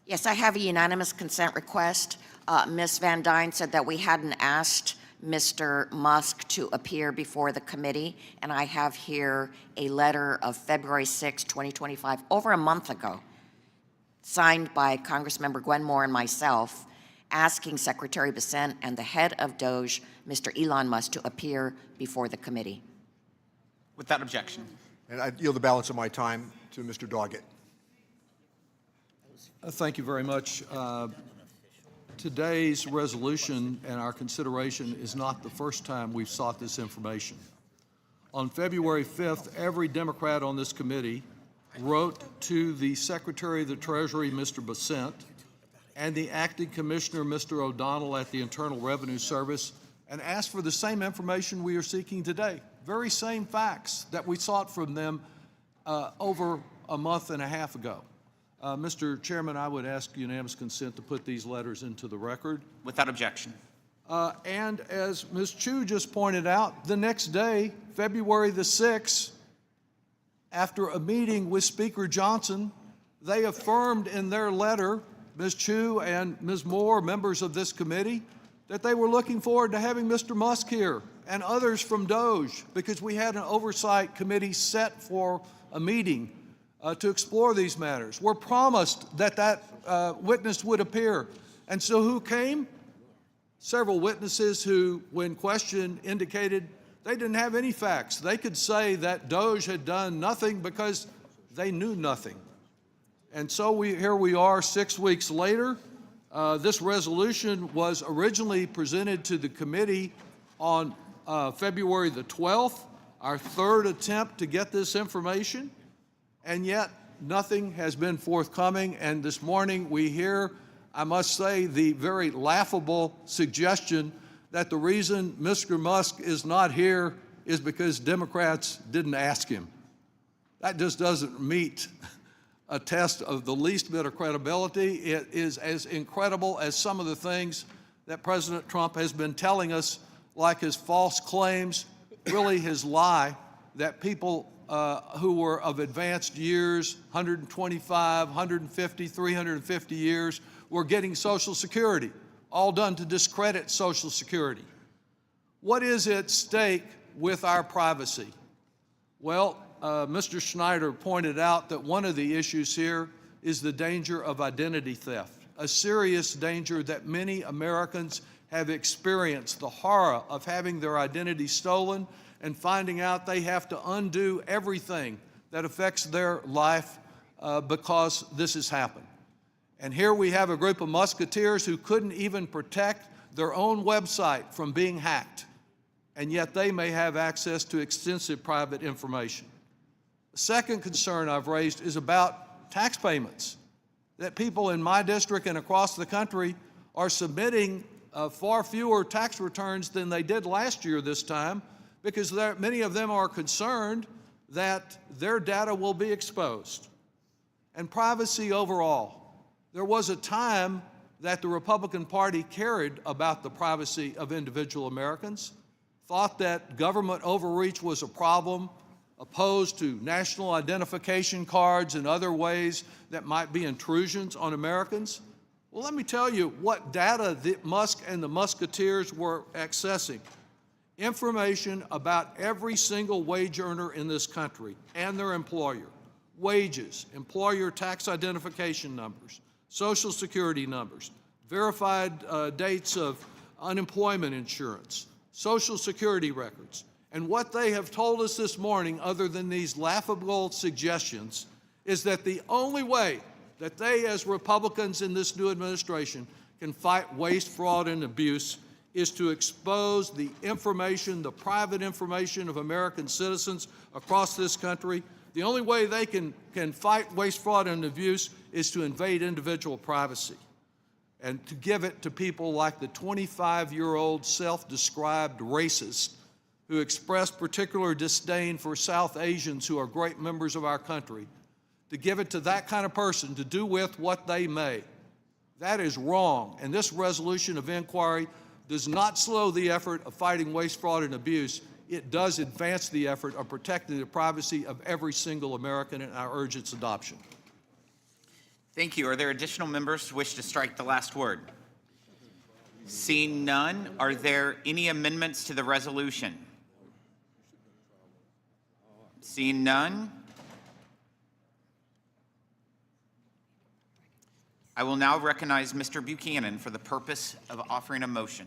Yes, I have a unanimous consent request. Ms. Van Dyne said that we hadn't asked Mr. Musk to appear before the committee, and I have here a letter of February 6, 2025, over a month ago, signed by Congressmember Gwen Moore and myself, asking Secretary Bessent and the head of DOGE, Mr. Elon Musk, to appear before the committee. Without objection. And I yield the balance of my time to Mr. Doggett. Thank you very much. Today's resolution and our consideration is not the first time we've sought this information. On February 5th, every Democrat on this committee wrote to the Secretary of the Treasury, Mr. Bessent, and the acting commissioner, Mr. O'Donnell, at the Internal Revenue Service, and asked for the same information we are seeking today. Very same facts that we sought from them over a month and a half ago. Mr. Chairman, I would ask unanimous consent to put these letters into the record. Without objection. And as Ms. Chu just pointed out, the next day, February the 6th, after a meeting with Speaker Johnson, they affirmed in their letter, Ms. Chu and Ms. Moore, members of this committee, that they were looking forward to having Mr. Musk here and others from DOGE, because we had an oversight committee set for a meeting to explore these matters. We're promised that that witness would appear. And so who came? Several witnesses who, when questioned, indicated they didn't have any facts. They could say that DOGE had done nothing because they knew nothing. And so here we are 6 weeks later. This resolution was originally presented to the committee on February the 12th, our third attempt to get this information, and yet nothing has been forthcoming. And this morning we hear, I must say, the very laughable suggestion that the reason Mr. Musk is not here is because Democrats didn't ask him. That just doesn't meet a test of the least bit of credibility. It is as incredible as some of the things that President Trump has been telling us, like his false claims, really his lie that people who were of advanced years, 125, 150, 350 years, were getting Social Security, all done to discredit Social Security. What is at stake with our privacy? Well, Mr. Schneider pointed out that one of the issues here is the danger of identity theft, a serious danger that many Americans have experienced, the horror of having their identity stolen and finding out they have to undo everything that affects their life because this has happened. And here we have a group of musketeers who couldn't even protect their own website from being hacked, and yet they may have access to extensive private information. The second concern I've raised is about tax payments, that people in my district and across the country are submitting far fewer tax returns than they did last year this time, because many of them are concerned that their data will be exposed. And privacy overall. There was a time that the Republican Party cared about the privacy of individual Americans, thought that government overreach was a problem, opposed to national identification cards and other ways that might be intrusions on Americans. Well, let me tell you what data that Musk and the Musketeers were accessing. Information about every single wage earner in this country and their employer. Wages, employer tax identification numbers, Social Security numbers, verified dates of unemployment insurance, Social Security records. And what they have told us this morning, other than these laughable suggestions, is that the only way that they, as Republicans in this new administration, can fight waste, fraud, and abuse is to expose the information, the private information of American citizens across this country. The only way they can fight waste, fraud, and abuse is to invade individual privacy and to give it to people like the 25-year-old self-described racist who expressed particular disdain for South Asians who are great members of our country, to give it to that kind of person to do with what they may. That is wrong, and this resolution of inquiry does not slow the effort of fighting waste, fraud, and abuse. It does advance the effort of protecting the privacy of every single American, and I urge its adoption. Thank you. Are there additional members who wish to strike the last word? Seeing none, are there any amendments to the resolution? Seeing none, I will now recognize Mr. Buchanan for the purpose of offering a motion.